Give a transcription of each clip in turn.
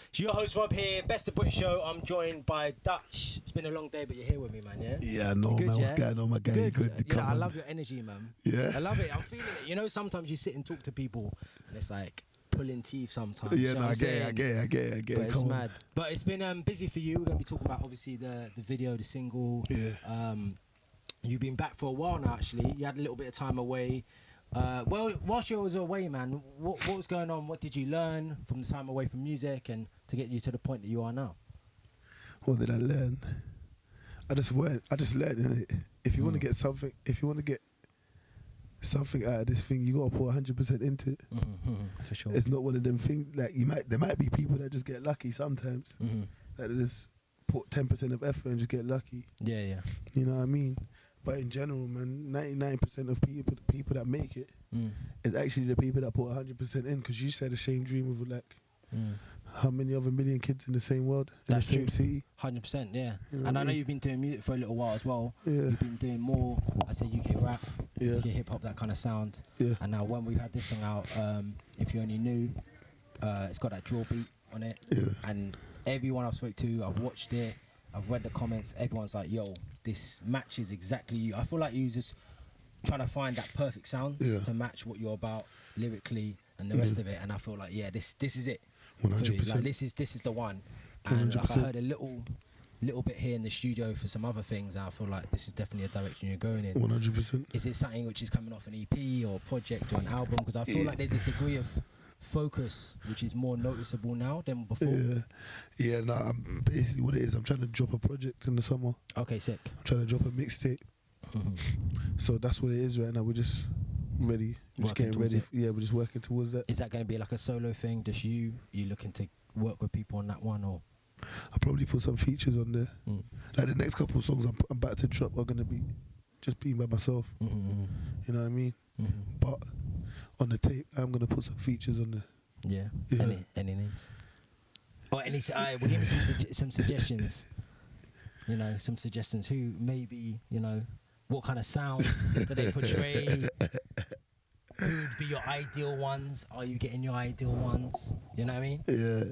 It's your host Rob here, Best of British Show. I'm joined by Dutch. It's been a long day, but you're here with me, man. Yeah. Yeah, no, Good, man. yeah? What's going on, my guy? Good. Good. Yeah, I love your energy, man. Yeah. I love it. I'm feeling it. You know, sometimes you sit and talk to people, and it's like pulling teeth sometimes. Yeah, you know no, what I get it. But it's Come mad. But it's been busy for you. We're gonna be talking about obviously the video, the single. Yeah. You've been back for a while now. Actually, you had a little bit of time away. Well, whilst you was away, man, what was going on? What did you learn from the time away from music and to get you to the point that you are now? What did I learn? I just learned, innit? If you want to get something, out of this thing, you gotta put 100% into it. For sure. It's not one of them things like there might be people that just get lucky sometimes. That they just put 10% of effort and just get lucky. Yeah. You know what I mean? But in general, man, 99% of people that make it is actually the people that put 100% in. Because you said the same dream of like how many other million kids in the same world, in the same city. 100%, yeah. You know and I know mean? you've been doing music for a little while as well. Yeah. You've been doing more, I say UK rap, Yeah. UK hip hop, that kind of sound. Yeah. And now when we've had this song out, if you only knew, it's got that drill beat on it. Yeah. And everyone I've spoke to, I've watched it, I've read the comments, everyone's like, yo, this matches exactly you. I feel like you just trying to find that perfect sound to match what you're about lyrically and the rest of it. And I feel like, yeah, this is it. 100%. Like this is the one. And like, I heard a little bit here in the studio for some other things, and I feel like this is definitely a direction you're going in. 100%. Is it something which is coming off an EP or project or an album? Because I feel like there's a degree of focus which is more noticeable now than before. Yeah. Nah. Basically, what it is, I'm trying to drop a project in the summer. Okay, sick. I'm trying to drop a mixtape. So that's what it is right now. We're just ready. We're just getting ready. We're just working towards that. Is that going to be like a solo thing? Just you looking to work with people on that one, or? I'll probably put some features on there. Like the next couple of songs I'm about to drop are gonna be just being by myself. You know what I mean? But on the tape, I'm gonna put some features on there. Yeah. Any names? Or any? We'll give me some suggestions. You know, some suggestions. Who maybe, you know, what kind of sounds do they portray? Who would be your ideal ones? Are you getting your ideal ones? You know what I mean? Yeah.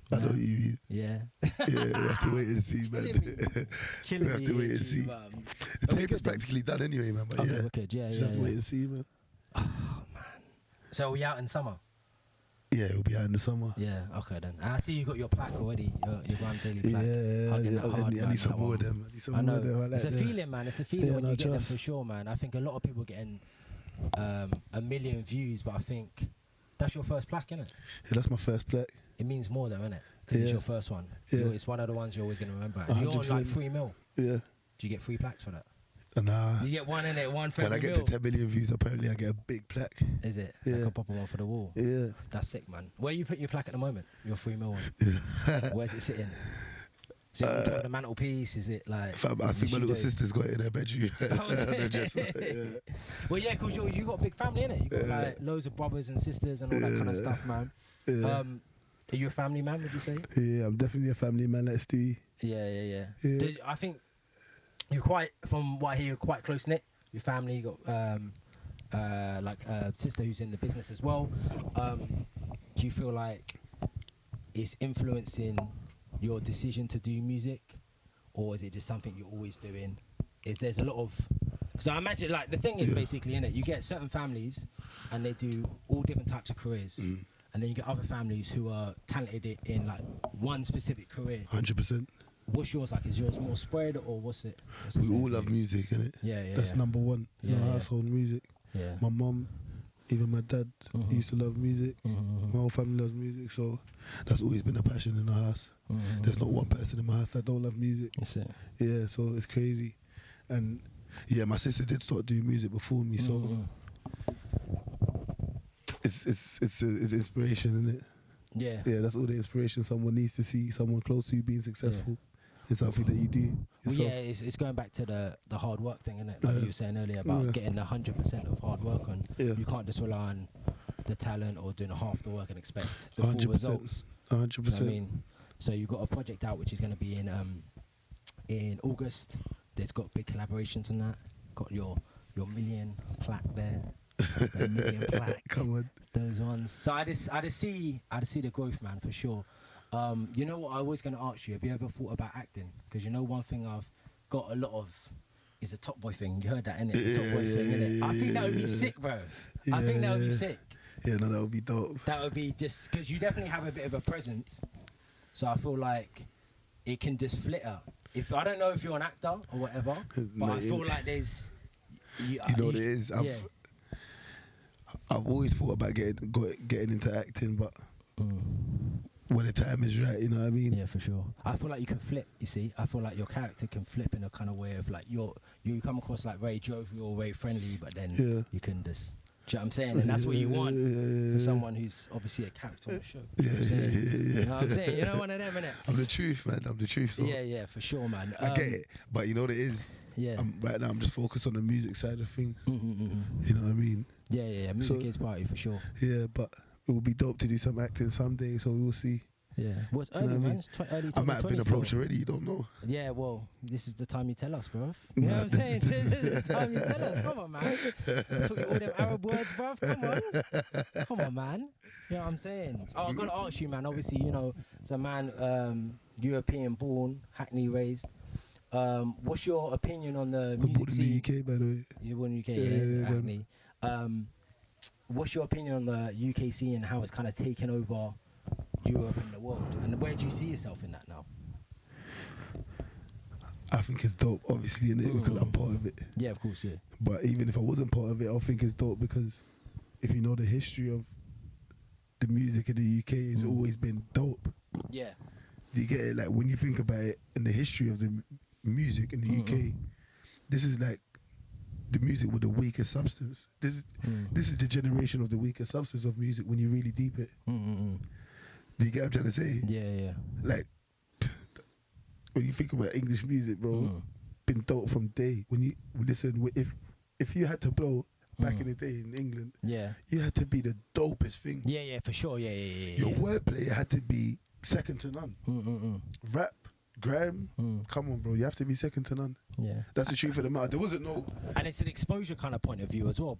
I know what you mean. Yeah. Yeah, we have to wait and see, man. We have to wait and see. The tape is practically done anyway, man. But okay, wicked. Yeah, just have to wait and see, man. Oh, man. So are we out in summer? Yeah, we'll be out in the summer. Yeah, okay then. I see you got your plaque already, your Grand Daily plaque. Yeah, I need some more of them. I know. It's a feeling, man. It's a feeling when you get them for sure, man. I think a lot of people getting 1 million views, but I think that's your first plaque, innit? Yeah, that's my first plaque. It means more though, innit? Because it's your first one. Yeah. It's one of the ones you're always going to remember. And you're on like 3 mil. Yeah. Do you get 3 plaques for that? Nah. You get one in it, one for when I get to 10 million views, apparently I get a big plaque. Is it? Yeah. Like a proper one for the wall? Yeah. That's sick, man. Where you put your plaque at the moment? Your 3 mil one? Yeah. Where's it sitting? Is it on top of the mantelpiece? Is it like... I think my little sister's got it in her bedroom. Well, yeah, because you got a big family, innit? You got like loads of brothers and sisters and all that kind of stuff, man. Yeah. Are you a family man, would you say? Yeah, I'm definitely a family man, like Stewie. Yeah. I think you're quite, from what I hear, you're quite close-knit. Your family, you got like a sister who's in the business as well. Do you feel like it's influencing your decision to do music, or is it just something you're always doing? There's a lot of... Because I imagine, like, the thing is basically, innit, you get certain families and they do all different types of careers. And then you get other families who are talented in like one specific career. 100%. What's yours like? Is yours more spread, or what's it? We all love music, innit? Yeah. That's number one in our household, music. Yeah. My mum, even my dad, used to love music. My whole family loves music, so that's always been a passion in our house. There's not one person in my house that don't love music. That's it. Yeah, so it's crazy. And yeah, my sister did start doing music before me, so it's inspiration, isn't it? Yeah, that's all the inspiration someone needs to see, someone close to you being successful in something that you do yourself. Well, yeah, it's going back to the hard work thing, isn't it? Like you were saying earlier about getting 100% of hard work on. You can't just rely on the talent or doing half the work and expect the 100%, full results. 100%. You know what I mean? So you've got a project out which is going to be in August. There's got big collaborations on that. Got your 1 million plaque there. The medium black. Come on. Those ones. So I just see the growth, man, for sure. You know what I was going to ask you? Have you ever thought about acting? Because you know one thing I've got a lot of is a Top Boy thing. You heard that, innit? The Top Boy thing, innit? I think that would be sick, bro. I think that would be sick. Yeah, no, that would be dope. That would be just because you definitely have a bit of a presence. So I feel like it can just flitter. If I don't know if you're an actor or whatever, but I feel like there's. You know what it is? I've always thought about getting into acting, but when the time is right, you know what I mean? Yeah, for sure. I feel like you can flip, you see. I feel like your character can flip in a kind of way of like you come across like very jovial, very friendly, but then you can just, do you know what I'm saying? And that's what you want for someone who's obviously a character on the show. You know what I'm saying? You know, one of them, innit? I'm the truth, man. I'm the truth. So. Yeah, for sure, man. I get it, but you know what it is? Yeah. Right now, I'm just focused on the music side of things. You know what I mean? Yeah. Music is party for sure. Yeah, but it would be dope to do some acting someday, so we will see. Yeah. Well, it's early, man. It's early 2020. I might have been approached already, you don't know. Yeah, well, this is the time you tell us, bro. You know what I'm saying? This is the time you tell us. Come on, man. Talking all them Arab words, bro. Come on, man. You know what I'm saying? Oh, I've got to ask you, man. Obviously, you know, as a man, European born, Hackney raised. What's your opinion on the music scene? In the UK, by the way. You're born in the UK, yeah, Hackney. What's your opinion on the UK scene and how it's kind of taken over Europe and the world? And where do you see yourself in that now? I think it's dope, obviously, innit? Because I'm part of it. Yeah, of course, yeah. But even if I wasn't part of it, I think it's dope because if you know the history of the music in the UK, it's always been dope. Yeah. Do you get it? Like, when you think about it, in the history of the music in the UK, this is like the music with the weakest substance. This is the generation of the weakest substance of music when you really deep it. Do you get what I'm trying to say? Yeah. Like, when you think about English music, bro, been dope from day. When you listen, if you had to blow back in the day in England, you had to be the dopest thing. Yeah, for sure. Yeah. Your wordplay had to be second to none. Rap, grime, come on, bro, you have to be second to none. Yeah, that's the truth of the matter. There wasn't no, and it's an exposure kind of point of view as well.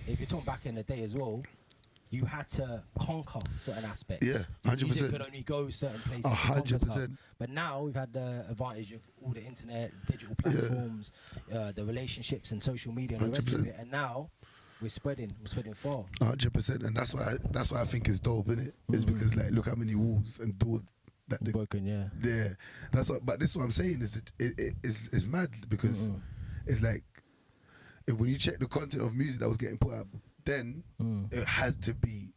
If you're talking back in the day as well, you had to conquer certain aspects. Yeah, 100%. Music could only go certain places. 100%. But now we've had the advantage of all the internet, digital platforms, the relationships and social media and the rest of it. And now we're spreading far. 100%, and that's why I think it's dope, innit? It's because like look how many walls and doors that they broken. Yeah, that's what. But this is what I'm saying is that it's mad because it's like when you check the content of music that was getting put out, then it had to be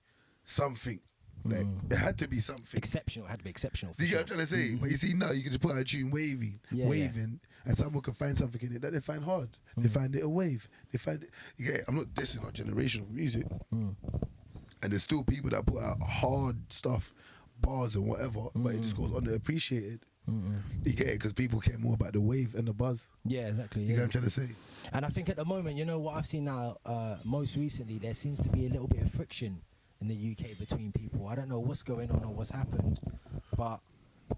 something. Like it had to be something exceptional. It had to be exceptional. Do you get what I'm trying to say? But you see now you can just put out a tune waving, and someone can find something in it that they find hard. They find it a wave. They find it. You get it? I'm not dissing our generation of music, and there's still people that put out hard stuff, bars and whatever, but it just goes underappreciated. You get it? Because people care more about the wave and the buzz. Yeah, exactly. You get what I'm trying to say? And I think at the moment, you know what I've seen now, most recently, there seems to be a little bit of friction in the UK between people. I don't know what's going on or what's happened, but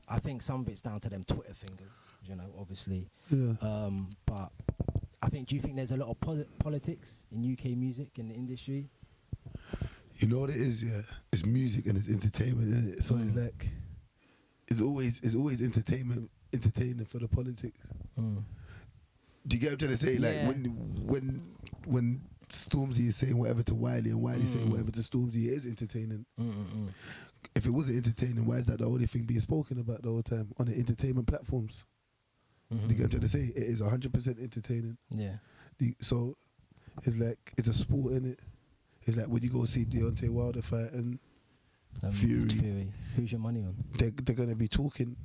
I think some of it's down to them Twitter fingers, you know, obviously. Yeah. But do you think there's a lot of politics in UK music, in the industry? You know what it is, yeah? It's music and it's entertainment, isn't it? So it's like, it's always entertaining for the politics. Do you get what I'm trying to say? Like when Stormzy is saying whatever to Wiley and Wiley saying whatever to Stormzy, it is entertaining. If it wasn't entertaining, why is that the only thing being spoken about the whole time on the entertainment platforms? Do you get what I'm trying to say? It is 100% entertaining. Yeah. So it's like, it's a sport, innit? It's like when you go see Deontay Wilder fight and Fury. Who's your money on? They're going to be talking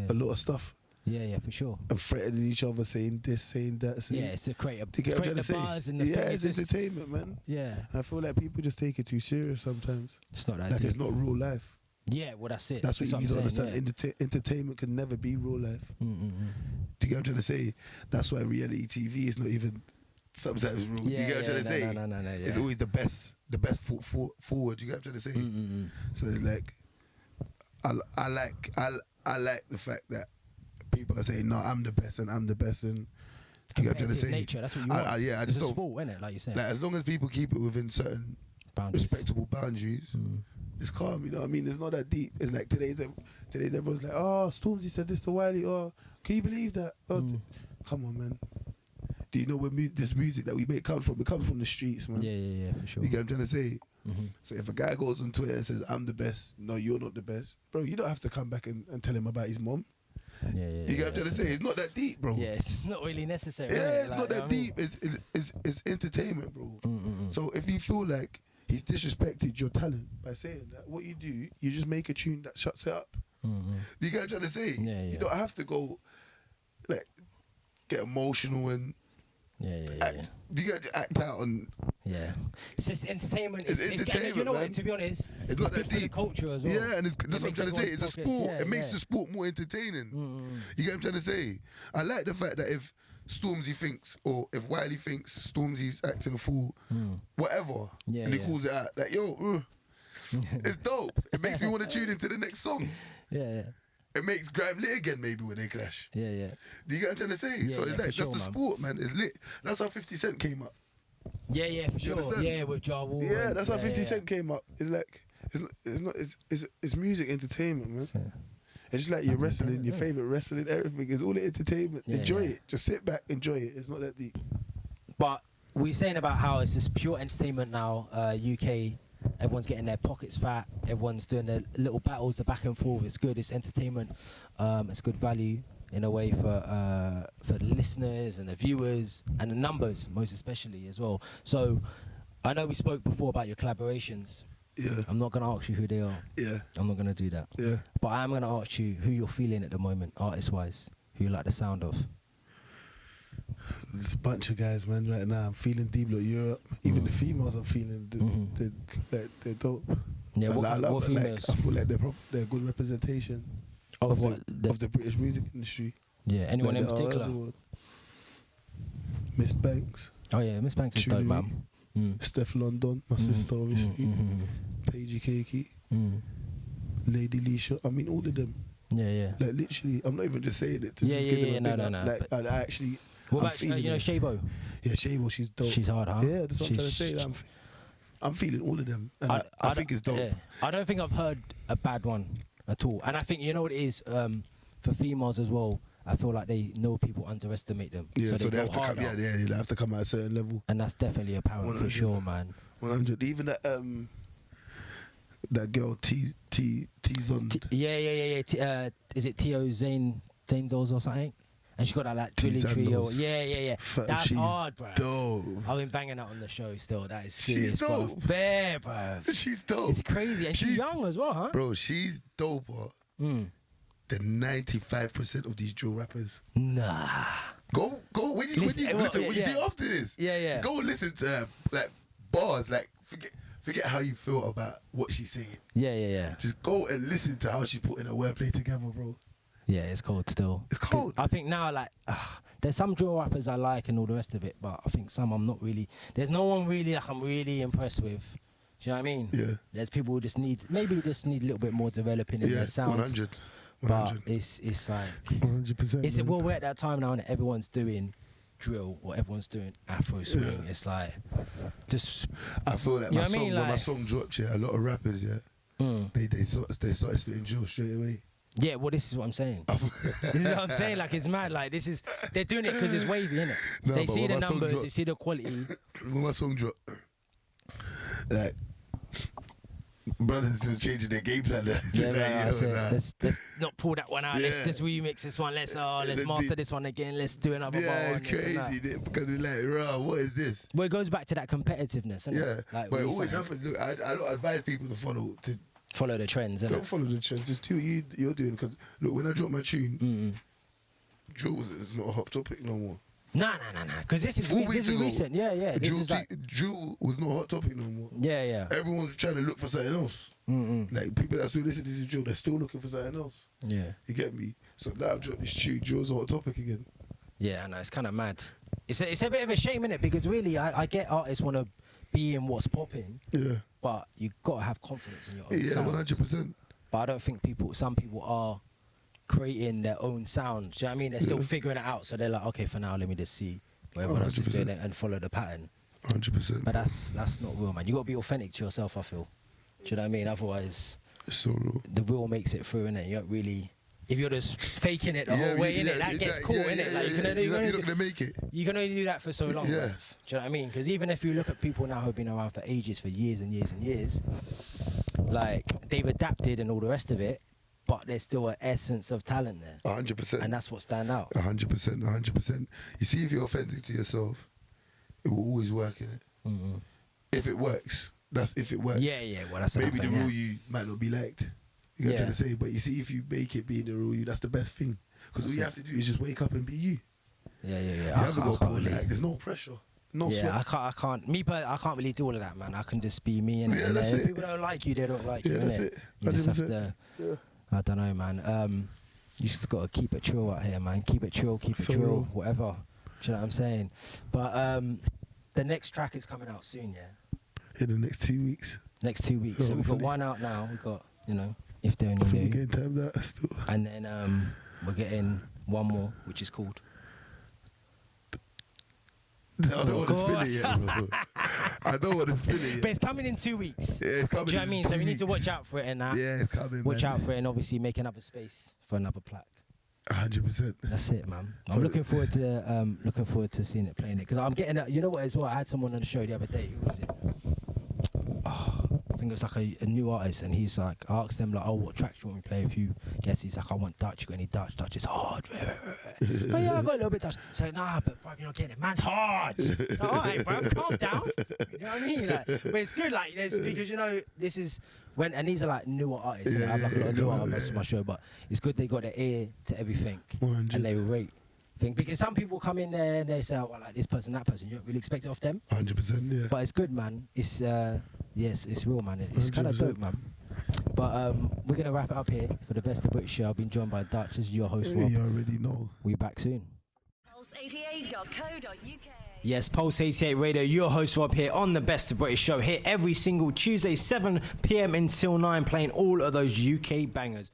a lot of stuff. Yeah, for sure. And threatening each other, saying this, saying that. It's to create the buzz and the it's entertainment, man. Yeah. I feel like people just take it too serious sometimes. It's not that like it's not real life. Yeah, well, that's it. That's what you need to understand. Yeah. Entertainment can never be real life. Do you get what I'm trying to say? That's why reality TV is not even sometimes real. You get what I'm trying to say? No. Yeah. It's always the best foot forward. You get what I'm trying to say? So it's like, I like the fact that people are saying, no, I'm the best and You get what I'm trying to say? Nature, that's what you want. I just it's a don't. sport, isn't it? Like you said. Like, as long as people keep it within certain respectable boundaries, it's calm. You know what I mean? It's not that deep. It's like today's everyone's like, oh, Stormzy said this to Wiley. Oh, can you believe that? Oh, come on, man. Do you know where this music that we make comes from? It comes from the streets, man. Yeah, for sure. You get what I'm trying to say? So if a guy goes on Twitter and says, I'm the best, no, you're not the best, bro, you don't have to come back and tell him about his mom. You get what I'm trying to say? It's not that deep, bro. Yeah, it's not really necessary. Yeah, it's like, not that deep. It's entertainment, bro. So if you feel like he's disrespected your talent by saying that, what you do, you just make a tune that shuts it up. You get what I'm trying to say? You don't have to go, like, get emotional and act. You got to act out on. Yeah, it's just entertainment. It's entertainment, you know man. What? To be honest, it's not that good for the deep. culture as well. Yeah, and that's what I'm trying to say. It's a sport. Yeah, it makes the sport more entertaining. You get what I'm trying to say? I like the fact that if Stormzy thinks, or if Wiley thinks Stormzy's acting a fool, whatever, and he calls it out, like, yo, it's dope. It makes me want to tune into the next song. Yeah. It makes grime lit again, maybe, when they clash. Yeah. Do you get what I'm trying to say? Yeah, so it's like, sure, that's the sport, man. It's lit. That's how 50 Cent came up. Yeah, for sure. Understand? Yeah, with Ja Rule. Yeah, that's how 50 Cent came up. It's like, it's music entertainment, man. Yeah. It's just like your wrestling, your favourite wrestling, everything. It's all entertainment. Enjoy it. Just sit back, enjoy it. It's not that deep. But we're saying about how it's just pure entertainment now, UK. Everyone's getting their pockets fat. Everyone's doing their little battles, the back and forth. It's good. It's entertainment. It's good value in a way for the listeners and the viewers and the numbers, most especially as well. So, I know we spoke before about your collaborations. Yeah. I'm not gonna ask you who they are. Yeah. I'm not gonna do that. Yeah. But I am gonna ask you who you're feeling at the moment, artist-wise. Who you like the sound of. There's a bunch of guys, man, right now. I'm feeling deep like Europe. Even the females I'm feeling, they're dope. Yeah, what females? I feel like they're good representation of the British music industry. Yeah, anyone in particular? Miss Banks. Oh yeah, Miss Banks is dope, man. Steph London, my sister, obviously. Paige Keiki. Lady Leisha. I mean, all of them. Like, literally, I'm not even just saying it. No. Like, I actually... What about, you know, Shabo? Yeah, Shabo, she's dope. She's hard, huh? Yeah, that's what I'm trying to say. I'm feeling all of them. And I think it's dope. Yeah. I don't think I've heard a bad one at all. And I think, you know what it is, for females as well, I feel like they know people underestimate them. Yeah, so they have to come. Yeah, they have to come at a certain level. And that's definitely apparent 100. For sure, man. 100. Even that girl T-Zond. Yeah. Is it Tio Zane Dolls or something? And she got that like drilly trio. Yeah. That's hard, bro. Dope. I've been banging that on the show still. That is serious, she's dope. Bro. Bare, bro. She's dope. It's crazy. And she's young as well, huh? Bro, she's doper than 95% of these drill rappers. Nah. Go. When you see after this. Yeah. Go listen to like bars. Like forget how you feel about what she's saying. Yeah. Just go and listen to how she's putting her wordplay together, bro. Yeah, it's cold still. It's cold. I think now, like, there's some drill rappers I like and all the rest of it, but I think some I'm not really. There's no one really like I'm really impressed with. Do you know what I mean? Yeah. There's people who just need a little bit more developing in their sound. 100. But it's like 100%. Well, we're at that time now, and everyone's doing drill or everyone's doing Afro swing. Yeah. It's like just. I feel like when my song dropped, a lot of rappers, they started spitting drill straight away. Yeah, well, this is what I'm saying. This is what I'm saying. Like, it's mad. Like, they're doing it because it's wavy, innit? No, they see the numbers, they see the quality. When my song dropped, like, brothers are changing their game plan. Let's not pull that one out. Let's just remix this one. Let's master this one again. Let's do another bar. Yeah, it's crazy because they're like, "Raw, what is this?" Well, it goes back to that competitiveness, isn't it? Yeah, but it always happens. Look, I don't advise people to follow the trends, innit? Don't follow the trends. Just do what you're doing. Because look, when I drop my tune, drill is not a hot topic no more. Nah. Because this is recent. Yeah. Drill was not a hot topic no more. Yeah. Everyone's trying to look for something else. Like people that still listen to drill, they're still looking for something else. Yeah. You get me? So now I've dropped this tune. Drill's a hot topic again. Yeah, I know. It's kind of mad. It's a bit of a shame, innit? Because really, I get artists want to be in what's popping. Yeah. But you got to have confidence in your own sound. 100%. But I don't think some people are creating their own sound. Do you know what I mean? They're still figuring it out. So they're like, okay, for now, let me just see what everyone else is doing it and follow the pattern. 100%. But that's not real, man. You got to be authentic to yourself, I feel. Do you know what I mean? Otherwise, it's so real. The real makes it through, innit? You don't really... If you're just faking it the whole way, innit? That gets caught, innit? Like, you're not going to make it. You can only do that for so long, bruv. Do you know what I mean? Because even if you look at people now who've been around for ages, for years and years and years, like, they've adapted and all the rest of it, but there's still an essence of talent there. 100%. And that's what stands out. 100%, 100%. You see, if you're authentic to yourself, it will always work, innit? Mm-hmm. If it works, that's if it works. Yeah, well, that's maybe the rule you might not be liked. You got to say, but you see, if you make it being the rule you, that's the best thing. Because all you have to do is just wake up and be you. Yeah. You haven't got to act. There's no pressure. No sweat. I can't. I can't really do all of that, man. I can just be me, and if people don't like you, they don't like you. That's innit? it. You just have to. I don't know, man. You just got to keep it chill out here, man. Keep it chill, real. whatever. Do you know what I'm saying? But the next track is coming out soon, yeah. In the next 2 weeks. Next 2 weeks. So we've got one out now. We've got, if they only I think knew. we're getting time that still. And then we're getting one more, which is called. I don't want to spin it yet, bro. I don't want to spin it yet. But it's coming in 2 weeks. Yeah, it's coming. Do you know what I mean? So we need to watch out for it and that. Yeah, it's coming. Watch out for it and obviously make another space for another plaque. 100%. That's it, man. I'm looking forward to seeing it, playing it, because I'm getting. You know what? As well, I had someone on the show the other day. Who was it? I think it was like a new artist, and he's like, I asked them like, oh, what tracks do you want me to play? If you guess, he's like, I want Dutch. You got any Dutch? Dutch is hard. Oh yeah, I got a little bit Dutch. So nah, but bro, you're not getting it. Man's hard. So all right, bro, calm down. You know what I mean? Like, but it's good, like, because this is when, and these are like newer artists. I have like a lot of new artists on my show, but it's good they got their ear to everything 100. and they rate. Because some people come in there and they say, oh, well, like this person, that person, you don't really expect it off them. 100%, yeah. But it's good, man. It's yes, it's real, man. It's kind of dope, man. But we're gonna wrap it up here for the Best of British show. I've been joined by Dutch. This is your host, Rob. You already know. We'll be back soon. Pulse88.co.uk. Yes, Pulse 88 Radio, your host Rob here on the Best of British show. Here every single Tuesday, 7 p.m. until 9, playing all of those UK bangers.